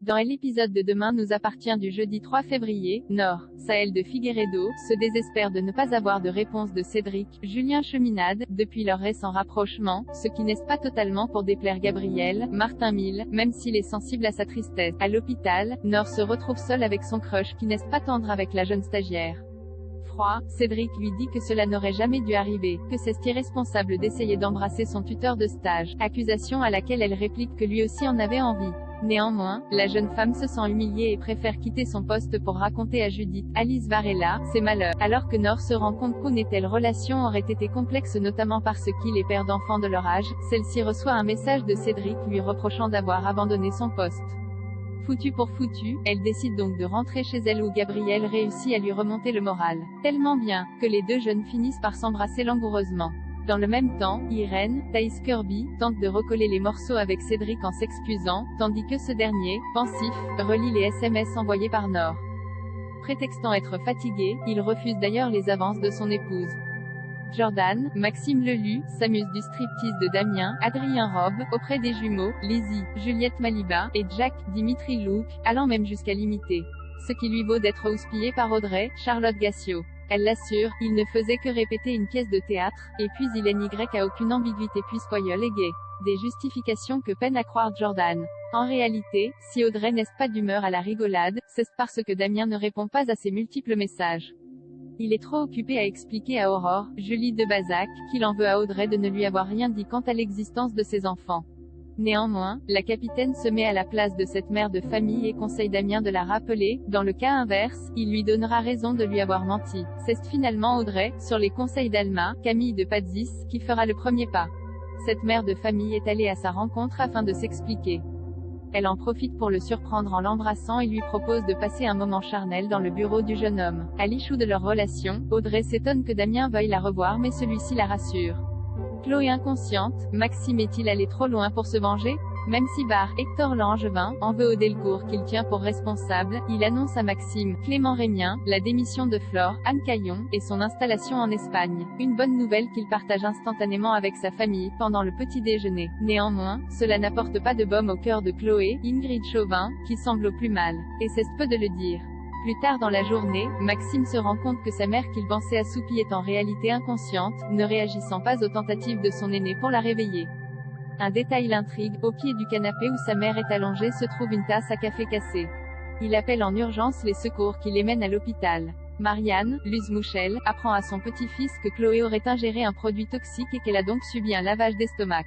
Dans l'épisode de Demain nous appartient du jeudi 3 février, Nord, Sahel de Figueiredo, se désespère de ne pas avoir de réponse de Cédric, Julien Cheminade, depuis leur récent rapprochement, ce qui n'est pas totalement pour déplaire Gabriel, Martin Mille, même s'il est sensible à sa tristesse. À l'hôpital, Nord se retrouve seul avec son crush qui n'est pas tendre avec la jeune stagiaire. Froid, Cédric lui dit que cela n'aurait jamais dû arriver, que c'est irresponsable d'essayer d'embrasser son tuteur de stage, accusation à laquelle elle réplique que lui aussi en avait envie. Néanmoins, la jeune femme se sent humiliée et préfère quitter son poste pour raconter à Judith, Alice Varela, ses malheurs, alors que Nord se rend compte qu'une telle relation aurait été complexe notamment parce qu'il est père d'enfants de leur âge. Celle-ci reçoit un message de Cédric lui reprochant d'avoir abandonné son poste. Foutu pour foutu, elle décide donc de rentrer chez elle où Gabriel réussit à lui remonter le moral. Tellement bien, que les deux jeunes finissent par s'embrasser langoureusement. Dans le même temps, Irène, Thaïs Kirby, tente de recoller les morceaux avec Cédric en s'excusant, tandis que ce dernier, pensif, relit les SMS envoyés par Nord. Prétextant être fatigué, il refuse d'ailleurs les avances de son épouse. Jordan, Maxime Lelu, s'amuse du striptease de Damien, Adrien Robe, auprès des jumeaux, Lizzie, Juliette Maliba, et Jack, Dimitri Louk, allant même jusqu'à l'imiter. Ce qui lui vaut d'être houspillé par Audrey, Charlotte Gassio. Elle l'assure, il ne faisait que répéter une pièce de théâtre, et puis il n'y a aucune ambiguïté puis spoil est gay. Des justifications que peine à croire Jordan. En réalité, si Audrey n'est pas d'humeur à la rigolade, c'est parce que Damien ne répond pas à ses multiples messages. Il est trop occupé à expliquer à Aurore, Julie de Bazac, qu'il en veut à Audrey de ne lui avoir rien dit quant à l'existence de ses enfants. Néanmoins, la capitaine se met à la place de cette mère de famille et conseille Damien de la rappeler. Dans le cas inverse, il lui donnera raison de lui avoir menti. C'est finalement Audrey, sur les conseils d'Alma, Camille de Padzis, qui fera le premier pas. Cette mère de famille est allée à sa rencontre afin de s'expliquer. Elle en profite pour le surprendre en l'embrassant et lui propose de passer un moment charnel dans le bureau du jeune homme. À l'issue de leur relation, Audrey s'étonne que Damien veuille la revoir mais celui-ci la rassure. Chloé inconsciente, Maxime est-il allé trop loin pour se venger? Même si Hector Langevin, en veut au Delcourt qu'il tient pour responsable, il annonce à Maxime, Clément Rémien, la démission de Flore, Anne Caillon, et son installation en Espagne. Une bonne nouvelle qu'il partage instantanément avec sa famille, pendant le petit déjeuner. Néanmoins, cela n'apporte pas de baume au cœur de Chloé, Ingrid Chauvin, qui semble au plus mal. Et c'est peu de le dire. Plus tard dans la journée, Maxime se rend compte que sa mère qu'il pensait assoupie est en réalité inconsciente, ne réagissant pas aux tentatives de son aîné pour la réveiller. Un détail l'intrigue, au pied du canapé où sa mère est allongée se trouve une tasse à café cassée. Il appelle en urgence les secours qui les mènent à l'hôpital. Marianne, Luz Mouchel, apprend à son petit-fils que Chloé aurait ingéré un produit toxique et qu'elle a donc subi un lavage d'estomac.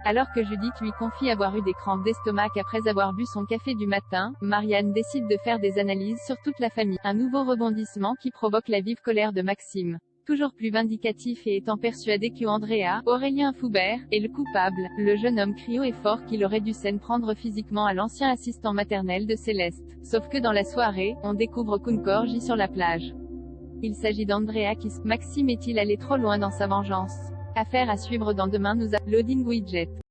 Alors que Judith lui confie avoir eu des crampes d'estomac après avoir bu son café du matin, Marianne décide de faire des analyses sur toute la famille. Un nouveau rebondissement qui provoque la vive colère de Maxime. Toujours plus vindicatif et étant persuadé qu'Andrea, Aurélien Foubert, est le coupable, le jeune homme crie haut et fort qu'il aurait dû s'en prendre physiquement à l'ancien assistant maternel de Céleste. Sauf que dans la soirée, on découvre qu'Uncore gît sur la plage. Il s'agit d'Andrea qui Maxime est-il allé trop loin dans sa vengeance? Affaire à suivre dans Demain nous a Loading Widget.